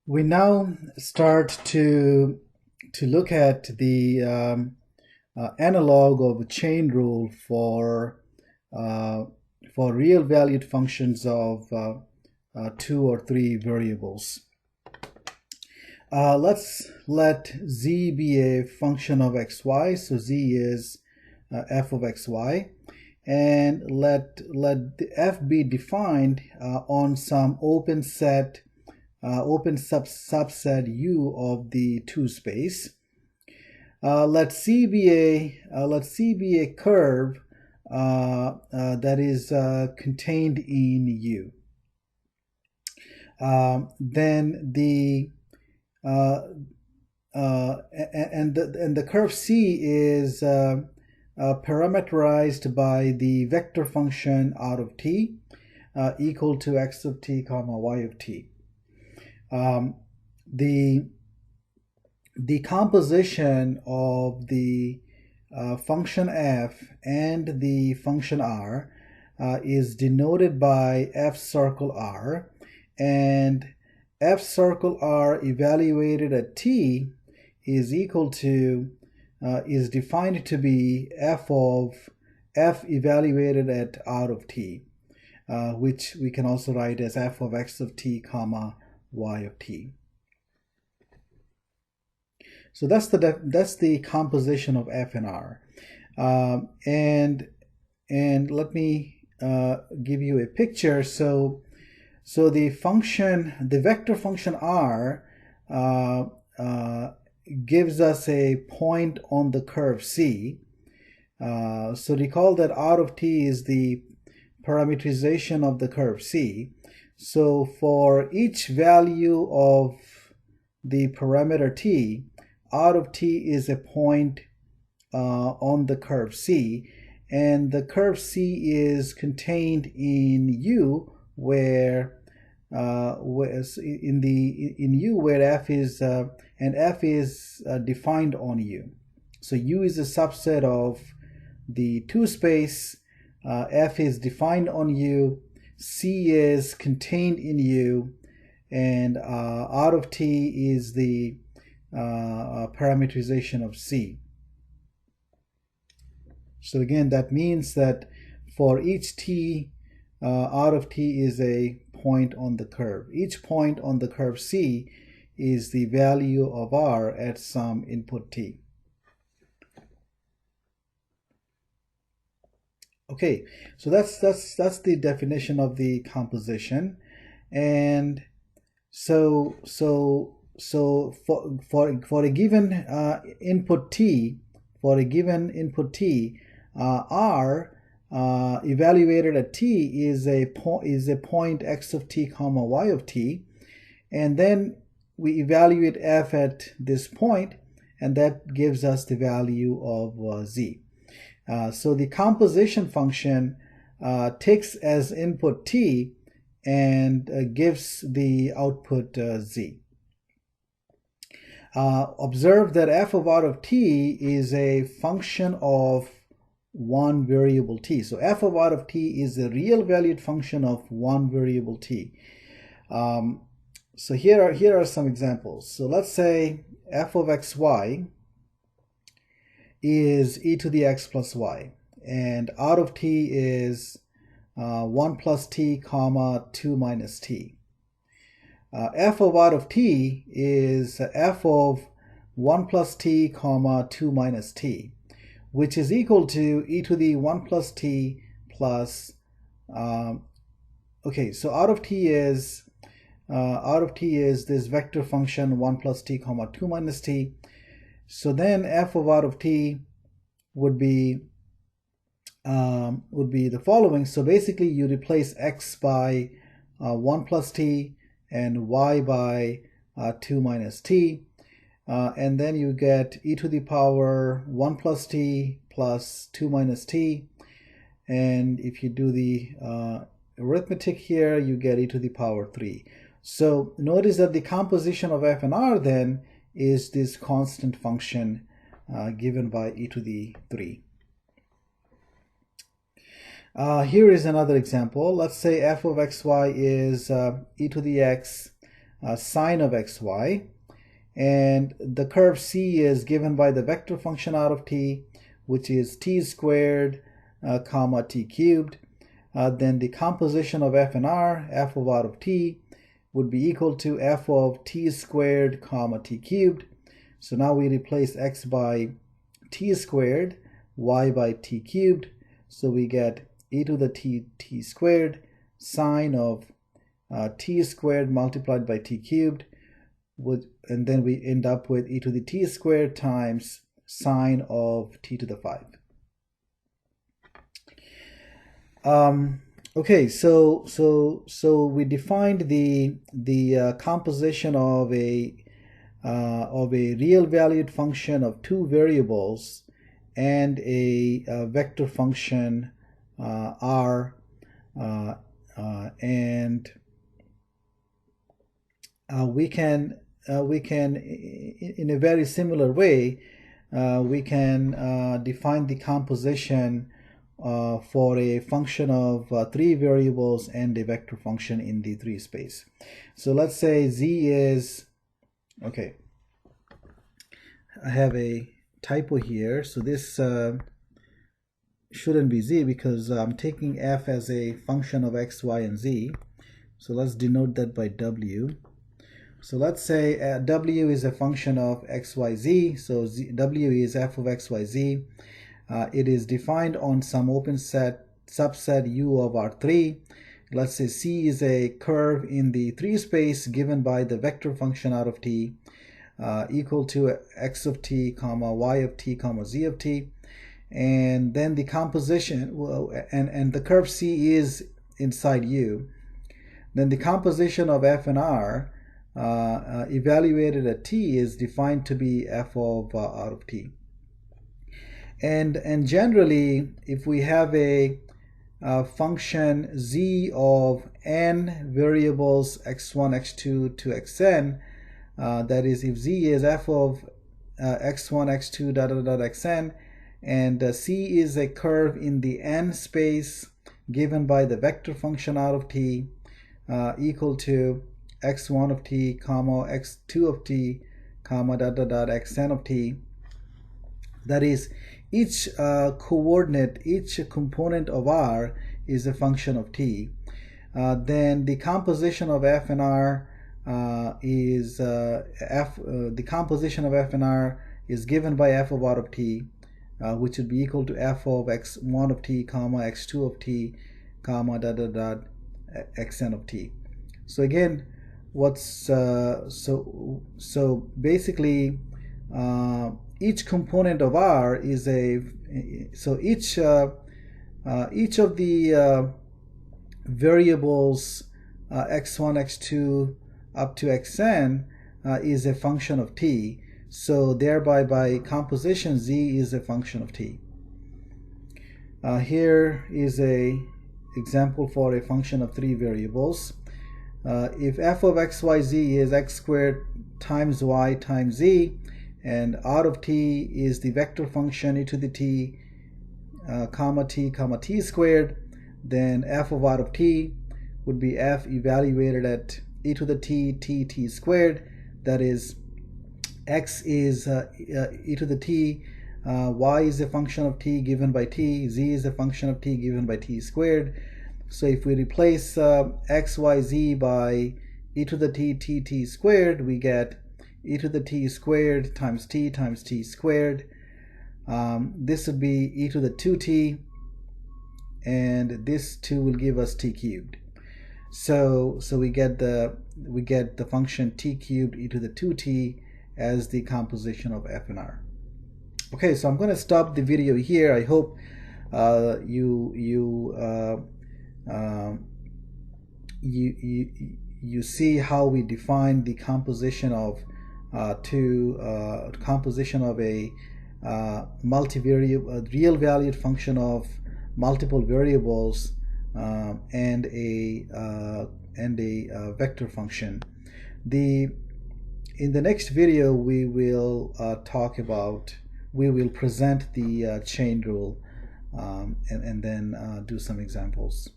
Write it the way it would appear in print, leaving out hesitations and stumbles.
We now start to look at the analog of a chain rule uh, for real valued functions of two or three variables. Let's let z be a function of xy, so z is f of xy, and let f be defined on some open subset U of the 2 space. Let C be a curve that is contained in U. Then the and the curve C is parameterized by the vector function out of t equal to x of t comma y of t. The composition of the function f and the function r is denoted by f circle r, and f circle r evaluated at t is equal to is defined to be f evaluated at out of t, which we can also write as f of x of t comma y of t. So that's the composition of f and r, and let me give you a picture. So the vector function r gives us a point on the curve C. So recall that out of t is the parameterization of the curve C. So for each value of the parameter t, out of t is a point on the curve C, and the curve C is contained in U, where in U where f is and f is defined on U. So U is a subset of the 2 space. F is defined on U. C is contained in U, and out of t is the parameterization of C. So again, that means that for each t, out of t is a point on the curve. Each point on the curve C is the value of r at some input t. Okay, so that's the definition of the composition, and so for a given input t, r evaluated at t is a point x of t comma y of t, and then we evaluate f at this point, and that gives us the value of z. So the composition function takes as input t and gives the output z. Observe that f of out of t is a function of one variable t. So f of out of t is a real valued function of one variable t. So here are some examples. So let's say f of xy is e to the x plus y, and out of t is 1 plus t comma 2 minus t. F of out of t is f of 1 plus t comma 2 minus t, which is equal to e to the 1 plus t plus okay, so out of t is this vector function 1 plus t comma 2 minus t. So then f of out of t would be the following. So basically you replace x by 1 plus t and y by 2 minus t, and then you get e to the power 1 plus t plus 2 minus t, and if you do the arithmetic here, you get e to the power 3. So notice that the composition of f and r then is this constant function given by e to the 3. Here is another example. Let's say f of xy is e to the x sine of xy, and the curve C is given by the vector function out of t, which is t squared comma t cubed. Then the composition of f and r, f of out of t, would be equal to f of t squared comma t cubed. So now we replace x by t squared, y by t cubed. So we get e to the t squared sine of t squared multiplied by t cubed, and then we end up with e to the t squared times sine of t to the 5. Okay, so we defined the composition of a real valued function of two variables and a vector function r, and we can in a very similar way we can define the composition for a function of 3 variables and a vector function in the 3 space. So let's say z is, okay, I have a typo here, so this shouldn't be z because I'm taking f as a function of x, y, and z. So let's denote that by w. So let's say w is a function of x, y, z. So w is f of x, y, z. It is defined on some open subset u of R3. Let's say C is a curve in the 3 space given by the vector function out of t equal to x of t comma y of t comma z of t, and then the composition, and the curve C is inside u. Then the composition of f and r evaluated at t is defined to be f of out of t. And generally, if we have a function z of n variables x1, x2 to xn, that is, if z is f of x1, x2, dot dot dot xn, and c is a curve in the n space given by the vector function out of t equal to x1 of t comma x2 of t comma dot dot dot xn of t, that is, each coordinate, each component of r is a function of t, then the composition of f and r is the composition of f and r is given by f of out of t, which would be equal to f of x1 of t comma x2 of t comma dot dot dot xn of t. So again, what's so basically each component of r is a, so each of the variables x1, x2 up to xn is a function of t. So thereby, by composition, z is a function of t. Here is a example for a function of 3 variables. If f of x, y, z is x squared times y times z, and out of t is the vector function e to the t comma t squared, then f of out of t would be f evaluated at e to the t squared. That is, x is e to the t, y is a function of t given by t, z is a function of t given by t squared. So if we replace x, y, z by e to the t squared, we get e to the t squared times t squared. This would be e to the 2t, and this 2 will give us t cubed. So we get the function t cubed e to the 2t as the composition of f and r. Okay, so I'm going to stop the video here. I hope you see how we define the composition of composition of a multivariable real valued function of multiple variables and a vector function. In the next video, we will present the chain rule and then do some examples.